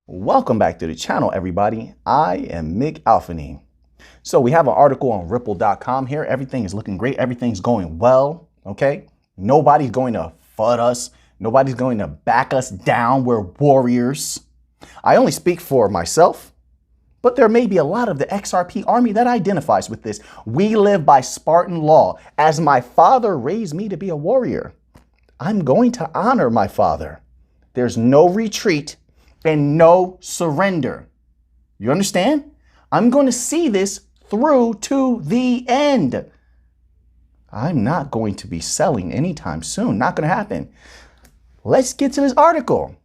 Welcome back to the channel, everybody. I am Auphanim. So we have an article on ripple.com here. Everything is looking great. Everything's going well. Okay. Nobody's going to FUD us. Nobody's going to back us down. We're warriors. I only speak for myself, but there may be a lot of the XRP army that identifies with this. We live by Spartan law. As my father raised me to be a warrior, I'm going to honor my father. There's no retreat and no surrender. You understand? I'm going to see this through to the end. I'm not going to be selling anytime soon. Not going to happen. Let's get to this article.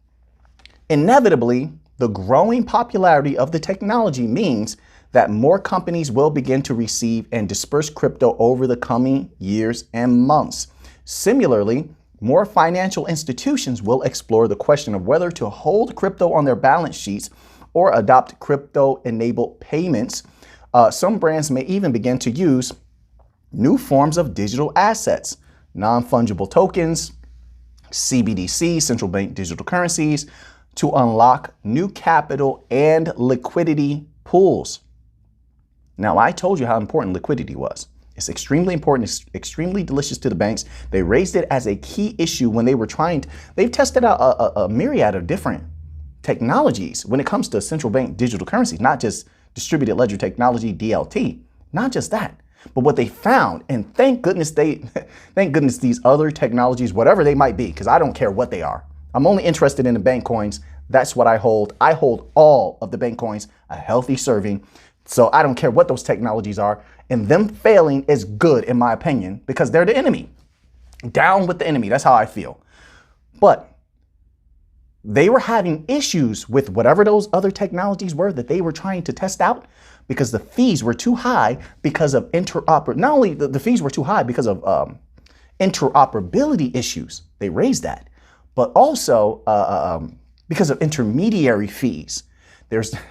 Inevitably, the growing popularity of the technology means that more companies will begin to receive and disperse crypto over the coming years and months. Similarly, more financial institutions will explore the question of whether to hold crypto on their balance sheets or adopt crypto-enabled payments. Some brands may even begin to use new forms of digital assets, non-fungible tokens, CBDC, central bank digital currencies, to unlock new capital and liquidity pools. Now, I told you how important liquidity was. It's extremely important. It's extremely delicious to the banks. They raised it as a key issue when they were they've tested out a myriad of different technologies when it comes to central bank digital currencies, not just distributed ledger technology, DLT, not just that. But what they found, and thank goodness these other technologies, whatever they might be, because I don't care what they are. I'm only interested in the bank coins. That's what I hold. I hold all of the bank coins, a healthy serving. So I don't care what those technologies are. And them failing is good, in my opinion, because they're the enemy. Down with the enemy. That's how I feel. But they were having issues with whatever those other technologies were that they were trying to test out because the fees were too high because of not only the fees were too high because of interoperability issues. They raised that, but also because of intermediary fees.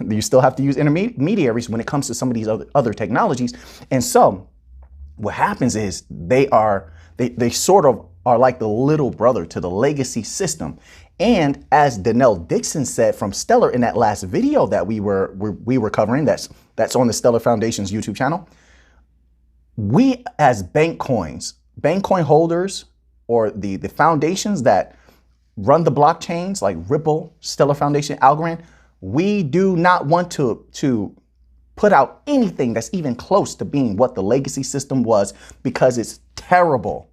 You still have to use intermediaries when it comes to some of these other technologies. And so what happens is they sort of are like the little brother to the legacy system. And as Danelle Dixon said from Stellar in that last video that we were covering, that's on the Stellar Foundation's YouTube channel, we as bank coin holders, or the foundations that run the blockchains like Ripple, Stellar Foundation, Algorand, we do not want to put out anything that's even close to being what the legacy system was, because it's terrible.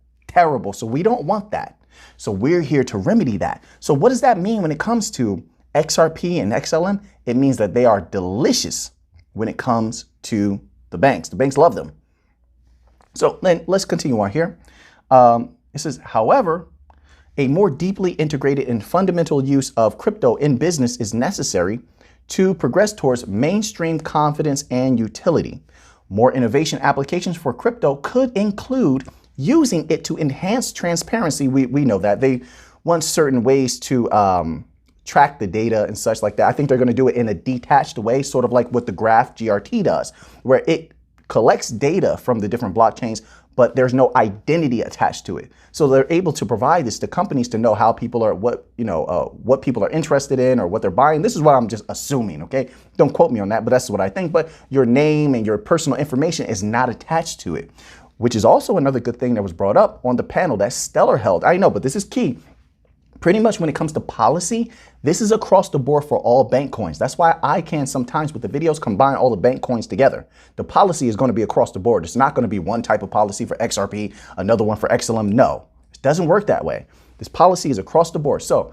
So we don't want that. So we're here to remedy that. So what does that mean when it comes to XRP and XLM? It means that they are delicious when it comes to the banks. The banks love them. So then let's continue on here. It says, however, a more deeply integrated and fundamental use of crypto in business is necessary to progress towards mainstream confidence and utility. More innovation applications for crypto could include using it to enhance transparency. We know that they want certain ways to track the data and such like that. I think they're going to do it in a detached way, sort of like what the Graph GRT does, where it collects data from the different blockchains, but there's no identity attached to it. So they're able to provide this to companies to know how people are, what people are interested in or what they're buying. This is what I'm just assuming, okay? Don't quote me on that, but that's what I think. But your name and your personal information is not attached to it, which is also another good thing that was brought up on the panel that Stellar held. I know, but this is key. Pretty much when it comes to policy, this is across the board for all bank coins. That's why I can sometimes with the videos combine all the bank coins together. The policy is going to be across the board. It's not going to be one type of policy for XRP, another one for XLM. No, it doesn't work that way. This policy is across the board. So,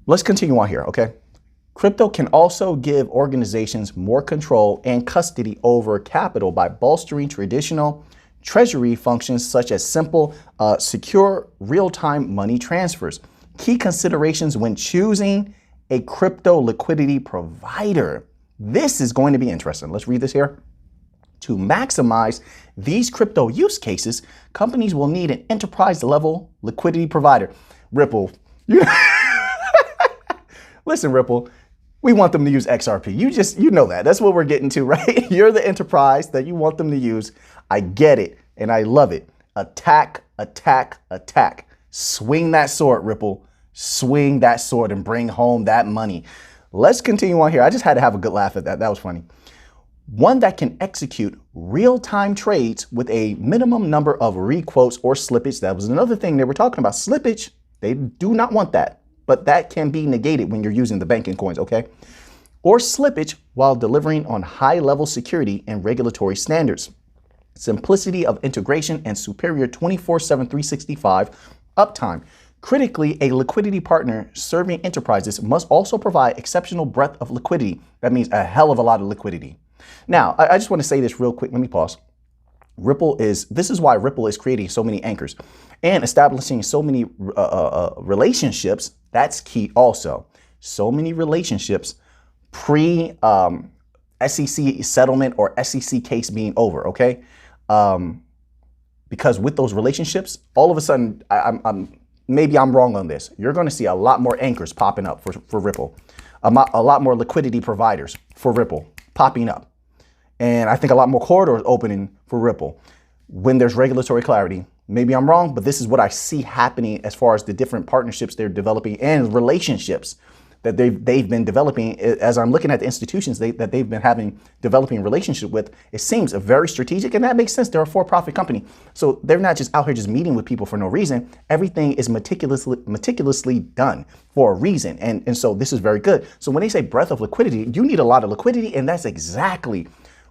let's continue on here, okay? Crypto can also give organizations more control and custody over capital by bolstering traditional treasury functions such as simple, secure, real-time money transfers. Key considerations when choosing a crypto liquidity provider. This is going to be interesting. Let's read this here. To maximize these crypto use cases, companies will need an enterprise-level liquidity provider. Ripple. Listen, Ripple. We want them to use XRP. You know that. That's what we're getting to, right? You're the enterprise that you want them to use. I get it, and I love it. Attack, attack, attack. Swing that sword, Ripple. swing that sword and bring home that money. Let's continue on here. I just had to have a good laugh at that. That was funny. One that can execute real-time trades with a minimum number of requotes or slippage. That was another thing they were talking about. Slippage, they do not want that, but that can be negated when you're using the banking coins, okay? Or slippage while delivering on high-level security and regulatory standards. Simplicity of integration and superior 24/7 365 uptime. Critically, a liquidity partner serving enterprises must also provide exceptional breadth of liquidity. That means a hell of a lot of liquidity. Now, I just want to say this real quick. Let me pause. This is why Ripple is creating so many anchors and establishing so many relationships. That's key also. So many relationships pre SEC settlement or SEC case being over, okay? Because with those relationships, all of a sudden, maybe I'm wrong on this. You're going to see a lot more anchors popping up for Ripple, a lot more liquidity providers for Ripple popping up. And I think a lot more corridors opening for Ripple when there's regulatory clarity. Maybe I'm wrong, but this is what I see happening as far as the different partnerships they're developing and relationships that they've been developing. As I'm looking at the institutions that they've been developing relationship with, it seems very strategic, and that makes sense. They're a for-profit company, so they're not just out here just meeting with people for no reason. Everything is meticulously done for a reason, and so this is very good. So when they say breadth of liquidity, you need a lot of liquidity, and that's exactly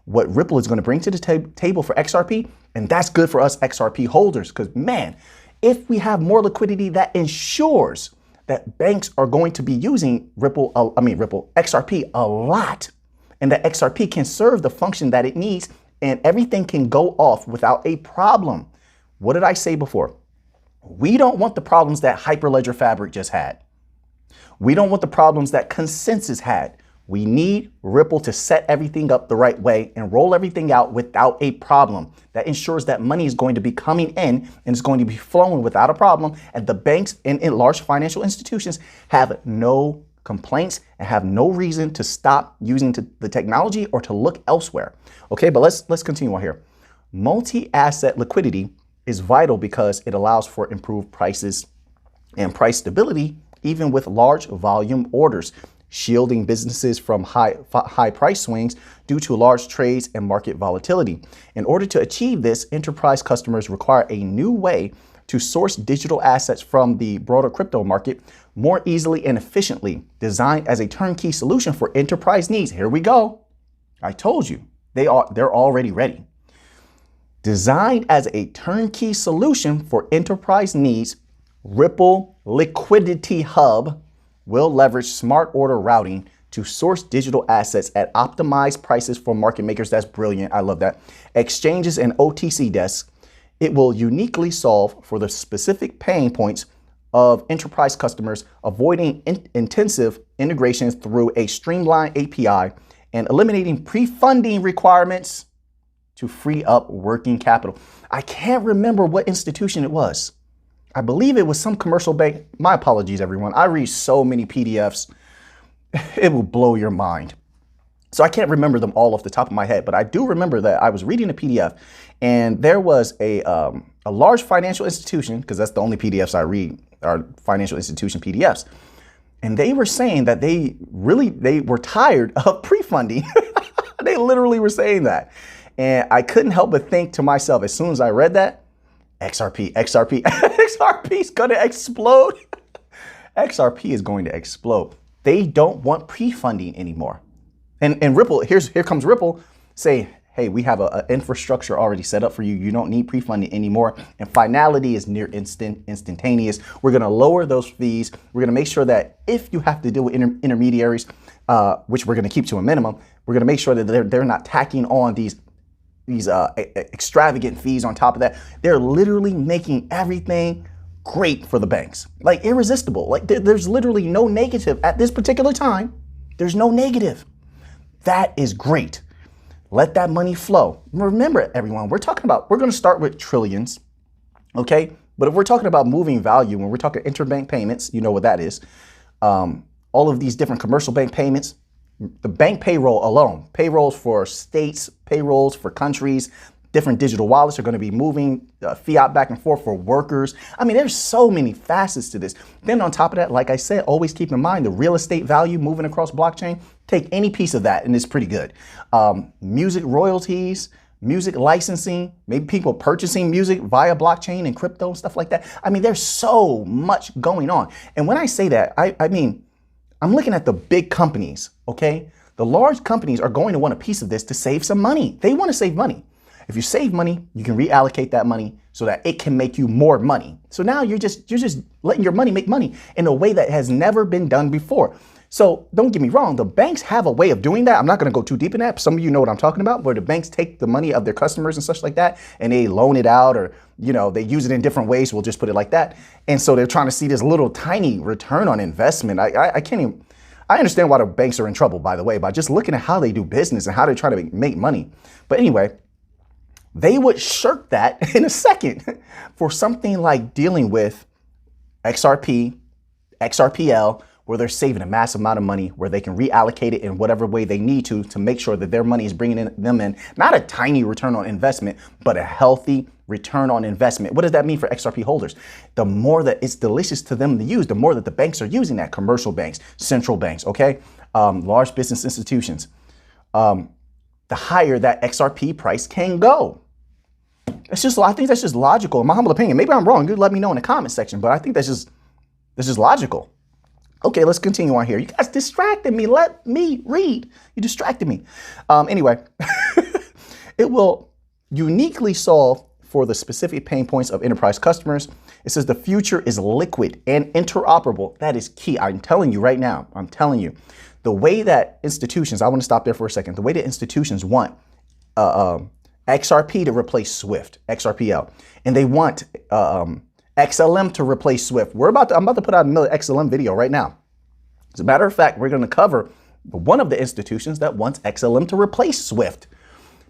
what Ripple is going to bring to the table for XRP, and that's good for us XRP holders, because man, if we have more liquidity, that ensures that banks are going to be using XRP a lot, and that XRP can serve the function that it needs, and everything can go off without a problem. What did I say before? We don't want the problems that Hyperledger Fabric just had. We don't want the problems that Consensus had. We need Ripple to set everything up the right way and roll everything out without a problem. That ensures that money is going to be coming in and it's going to be flowing without a problem. And the banks and large financial institutions have no complaints and have no reason to stop using the technology or to look elsewhere. Okay, but let's continue on here. Multi-asset liquidity is vital because it allows for improved prices and price stability, even with large volume orders, shielding businesses from high price swings due to large trades and market volatility. In order to achieve this, enterprise customers require a new way to source digital assets from the broader crypto market more easily and efficiently, designed as a turnkey solution for enterprise needs. Here we go. I told you, they're already ready. Designed as a turnkey solution for enterprise needs, Ripple Liquidity Hub will leverage smart order routing to source digital assets at optimized prices for market makers. That's brilliant. I love that. Exchanges and OTC desks. It will uniquely solve for the specific pain points of enterprise customers, avoiding intensive integrations through a streamlined API and eliminating pre-funding requirements to free up working capital. I can't remember what institution it was. I believe it was some commercial bank. My apologies, everyone. I read so many PDFs. It will blow your mind. So I can't remember them all off the top of my head, but I do remember that I was reading a PDF and there was a large financial institution, because that's the only PDFs I read are financial institution PDFs. And they were saying that they were tired of pre-funding. They literally were saying that. And I couldn't help but think to myself, as soon as I read that, XRP is going to explode. XRP is going to explode. They don't want pre-funding anymore. And Ripple, here comes Ripple say, hey, we have an infrastructure already set up for you. You don't need pre-funding anymore. And finality is near instantaneous. We're going to lower those fees. We're going to make sure that if you have to deal with intermediaries, which we're going to keep to a minimum, we're going to make sure that they're not tacking on these extravagant fees on top of that. They're literally making everything great for the banks, like irresistible. Like there's literally no negative at this particular time. There's no negative. That is great. Let that money flow. Remember, everyone, we're going to start with trillions, okay? But if we're talking about moving value, when we're talking interbank payments, you know what that is. All of these different commercial bank payments, the bank payroll alone, payrolls for states, payrolls for countries, Different digital wallets are going to be moving fiat back and forth for workers. I mean, there's so many facets to this. Then on top of that, like I said, always keep in mind the real estate value moving across blockchain. Take any piece of that and it's pretty good. Music royalties, music licensing, maybe people purchasing music via blockchain and crypto and stuff like that. I mean, there's so much going on. And when I say that, I mean, I'm looking at the big companies, okay? The large companies are going to want a piece of this to save some money. They want to save money. If you save money, you can reallocate that money so that it can make you more money. So now you're just letting your money make money in a way that has never been done before. So don't get me wrong, the banks have a way of doing that. I'm not going to go too deep in that. Some of you know what I'm talking about, where the banks take the money of their customers and such like that, and they loan it out, or, you know, they use it in different ways. We'll just put it like that. And so they're trying to see this little tiny return on investment. I can't even, I understand why the banks are in trouble, by the way, by just looking at how they do business and how they try to make money. But anyway, they would shirk that in a second for something like dealing with XRP, XRPL, where they're saving a massive amount of money, where they can reallocate it in whatever way they need to make sure that their money is bringing them in, not a tiny return on investment, but a healthy return on investment. What does that mean for XRP holders? The more that it's delicious to them to use, the more that the banks are using that, commercial banks, central banks, okay? Large business institutions, the higher that XRP price can go. It's just, I think that's just logical. In my humble opinion, maybe I'm wrong. You let me know in the comment section, but I think that's just logical. Okay, let's continue on here. You guys distracted me. Let me read. You distracted me. Anyway, it will uniquely solve for the specific pain points of enterprise customers. It says the future is liquid and interoperable. That is key. I'm telling you right now. I'm telling you. The way that institutions, I want to stop there for a second. The way that institutions want XRP to replace Swift, XRPL, and they want XLM to replace Swift. I'm about to put out another XLM video right now. As a matter of fact, we're going to cover one of the institutions that wants XLM to replace Swift.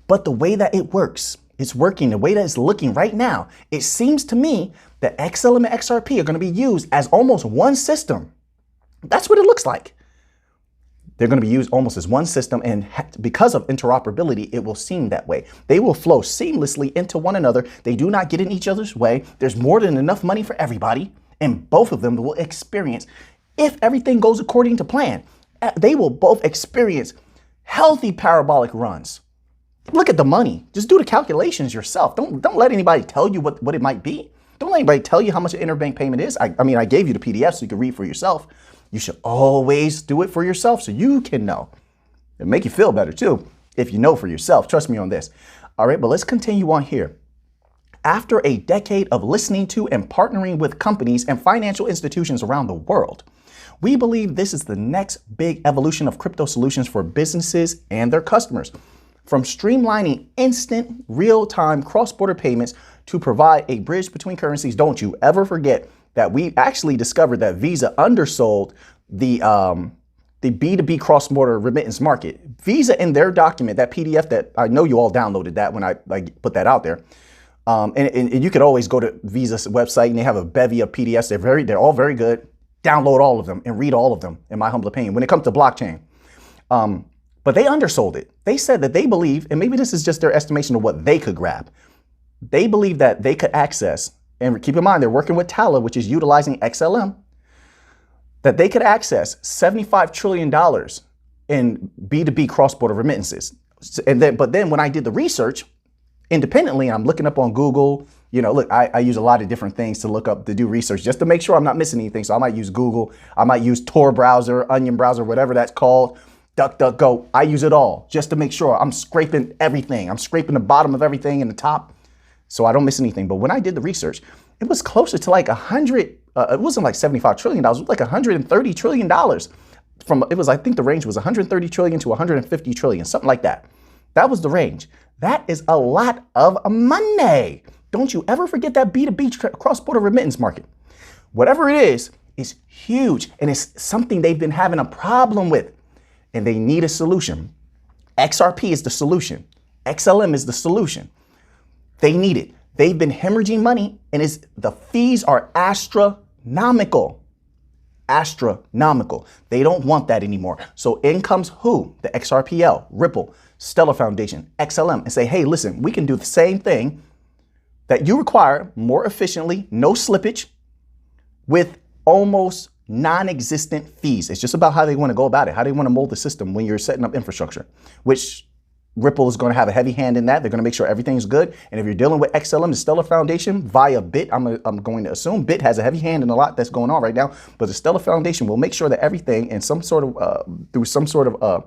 But the way that it works, it's working, the way that it's looking right now, it seems to me that XLM and XRP are going to be used as almost one system. That's what it looks like. They're going to be used almost as one system, and because of interoperability, it will seem that way. They will flow seamlessly into one another. They do not get in each other's way. There's more than enough money for everybody, and both of them will experience, if everything goes according to plan, they will both experience healthy parabolic runs. Look at the money. Just do the calculations yourself. Don't let anybody tell you what it might be. Don't let anybody tell you how much an interbank payment is. I mean, I gave you the PDF so you can read for yourself. You should always do it for yourself so you can know. It'll make you feel better too if you know for yourself. Trust me on this. All right, but let's continue on here. After a decade of listening to and partnering with companies and financial institutions around the world, we believe this is the next big evolution of crypto solutions for businesses and their customers. From streamlining instant, real-time cross-border payments to provide a bridge between currencies, don't you ever forget that we actually discovered that Visa undersold the B2B cross-border remittance market. Visa, in their document, that PDF that I know you all downloaded that when I put that out there, and you could always go to Visa's website and they have a bevy of PDFs. They're all very good. Download all of them and read all of them, in my humble opinion, when it comes to blockchain. But they undersold it. They said that they believe, and maybe this is just their estimation of what they could grab. They believe that they could access, and keep in mind, they're working with Tala, which is utilizing XLM, that they could access $75 trillion in B2B cross-border remittances. But then when I did the research independently, and I'm looking up on Google, you know, look, I use a lot of different things to look up, to do research, just to make sure I'm not missing anything. So I might use Google, I might use Tor browser, Onion browser, whatever that's called, DuckDuckGo. I use it all just to make sure I'm scraping everything. I'm scraping the bottom of everything and the top, so I don't miss anything. But when I did the research, it was closer to like 100, it wasn't like $75 trillion, it was like $130 trillion. I think the range was 130 trillion to 150 trillion, something like that. That was the range. That is a lot of money. Don't you ever forget that B2B cross-border remittance market. Whatever it is huge, and it's something they've been having a problem with, and they need a solution. XRP is the solution. XLM is the solution. They need it. They've been hemorrhaging money, and the fees are astronomical. astronomical. They don't want that anymore. So in comes who? The XRPL, Ripple, Stellar Foundation, XLM, and say, hey, listen, we can do the same thing that you require more efficiently, no slippage, with almost non-existent fees. It's just about how they want to go about it, how they want to mold the system when you're setting up infrastructure, which Ripple is going to have a heavy hand in that. They're going to make sure everything's good. And if you're dealing with XLM, the Stellar Foundation, via Bit, I'm going to assume Bit has a heavy hand in a lot that's going on right now. But the Stellar Foundation will make sure that everything in some sort of, through some sort of,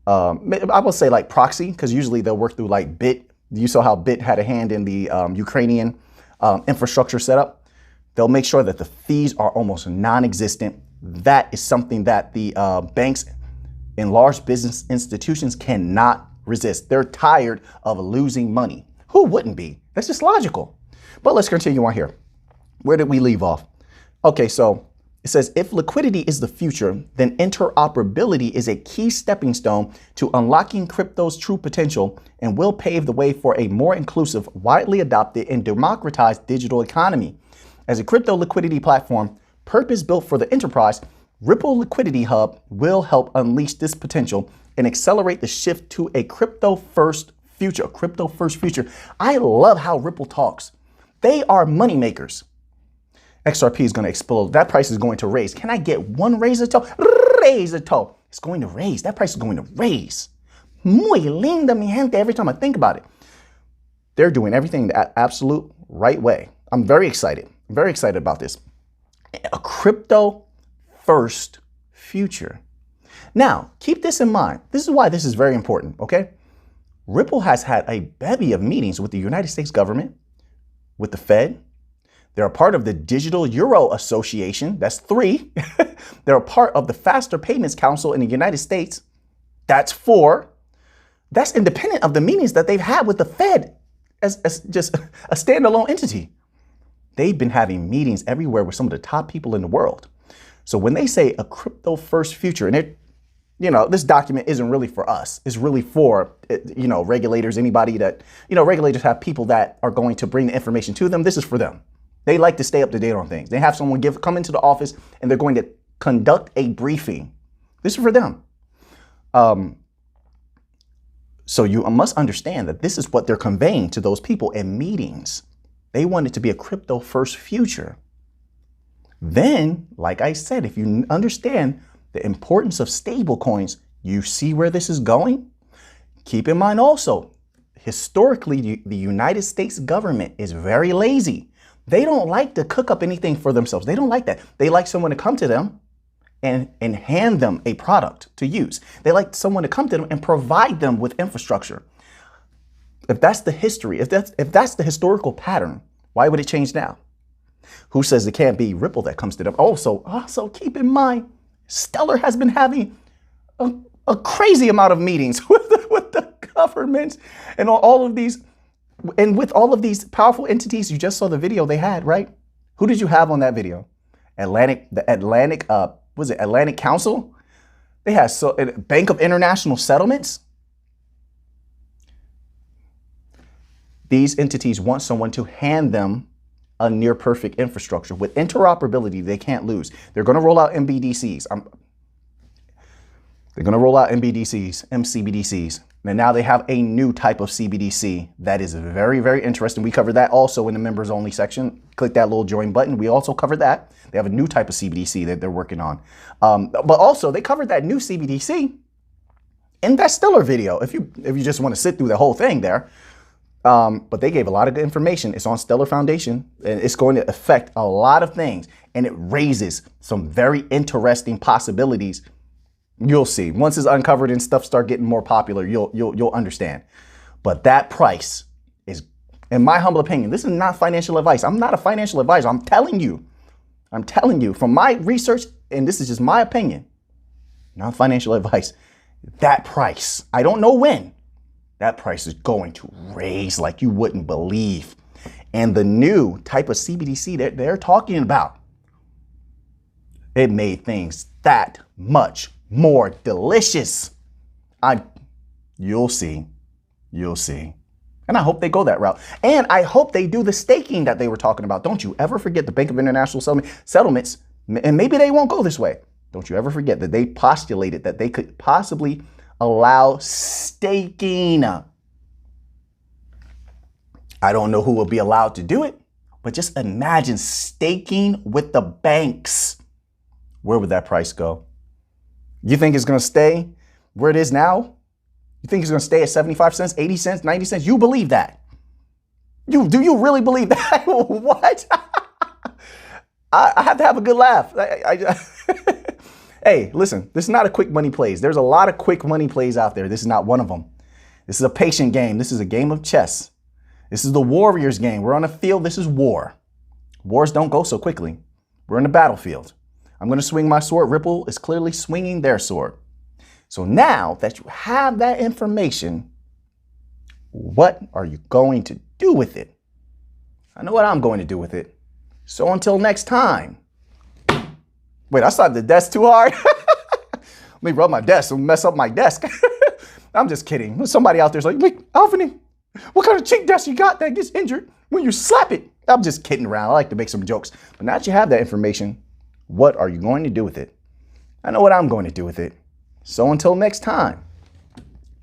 I will say like proxy, because usually they'll work through like Bit. You saw how Bit had a hand in the Ukrainian infrastructure setup. They'll make sure that the fees are almost non-existent. That is something that the banks and large business institutions cannot resist. They're tired of losing money. Who wouldn't be? That's just logical. But let's continue on here. Where did we leave off? Okay, so it says, if liquidity is the future, then interoperability is a key stepping stone to unlocking crypto's true potential and will pave the way for a more inclusive, widely adopted, and democratized digital economy. As a crypto liquidity platform, purpose-built for the enterprise, Ripple Liquidity Hub will help unleash this potential and accelerate the shift to a crypto-first future. I love how Ripple talks. They are money makers. XRP is going to explode. That price is going to raise. Can I get one raise a toe? Raise a toe. It's going to raise. That price is going to raise. Muy linda, mi gente. Every time I think about it, they're doing everything the absolute right way. I'm very excited. I'm very excited about this. A crypto-first future. Now, keep this in mind. This is why this is very important, okay? Ripple has had a bevy of meetings with the United States government, with the Fed. They're a part of the Digital Euro Association. That's 3. They're a part of the Faster Payments Council in the United States. That's 4. That's independent of the meetings that they've had with the Fed as just a standalone entity. They've been having meetings everywhere with some of the top people in the world. So when they say a crypto-first future, and it, this document isn't really for us. It's really for, regulators, anybody that, regulators have people that are going to bring the information to them. This is for them. They like to stay up to date on things. They have someone come into the office and they're going to conduct a briefing. This is for them. So you must understand that this is what they're conveying to those people in meetings. They want it to be a crypto-first future. Then, like I said, if you understand the importance of stable coins, you see where this is going. Keep in mind also, historically, the United States government is very lazy. They don't like to cook up anything for themselves. They don't like that. They like someone to come to them and hand them a product to use. They like someone to come to them and provide them with infrastructure. If that's the history, if that's the historical pattern, why would it change now? Who says it can't be Ripple that comes to them? Also keep in mind, Stellar has been having a crazy amount of meetings with the governments and all of these. And with all of these powerful entities, you just saw the video they had, right? Who did you have on that video? The Atlantic Council? They had Bank of International Settlements. These entities want someone to hand them a near perfect infrastructure with interoperability they can't lose. They're going to roll out MBDCs. They're going to roll out MCBDCs. And now they have a new type of CBDC that is very, very interesting. We covered that also in the members only section. Click that little join button. We also covered that. They have a new type of CBDC that they're working on. But also they covered that new CBDC in that Stellar video. If you just want to sit through the whole thing there. But they gave a lot of good information. It's on Stellar Foundation and it's going to affect a lot of things. And it raises some very interesting possibilities. You'll see. Once it's uncovered and stuff start getting more popular, you'll understand. But that price is, in my humble opinion, this is not financial advice. I'm not a financial advisor. I'm telling you from my research, and this is just my opinion, not financial advice. That price, I don't know when, that price is going to raise like you wouldn't believe. And the new type of CBDC that they're talking about, it made things that much more delicious. You'll see. And I hope they go that route. And I hope they do the staking that they were talking about. Don't you ever forget the Bank of International Settlements. And maybe they won't go this way. Don't you ever forget that they postulated that they could possibly allow staking. I don't know who will be allowed to do it, but just imagine staking with the banks. Where would that price go? You think it's going to stay where it is now? You think it's going to stay at 75 cents, 80 cents, 90 cents? You believe that? Do you really believe that? What? I have to have a good laugh. Hey, listen, this is not a quick money plays. There's a lot of quick money plays out there. This is not one of them. This is a patient game. This is a game of chess. This is the Warriors game. We're on a field. This is war. Wars don't go so quickly. We're in the battlefield. I'm going to swing my sword. Ripple is clearly swinging their sword. So now that you have that information, what are you going to do with it? I know what I'm going to do with it. So until next time. Wait, I slapped the desk too hard. Let me rub my desk and mess up my desk. I'm just kidding. Somebody out there's like, Auphanim, what kind of cheap desk you got that gets injured when you slap it? I'm just kidding around. I like to make some jokes. But now that you have that information, what are you going to do with it? I know what I'm going to do with it. So until next time,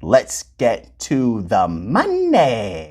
let's get to the money.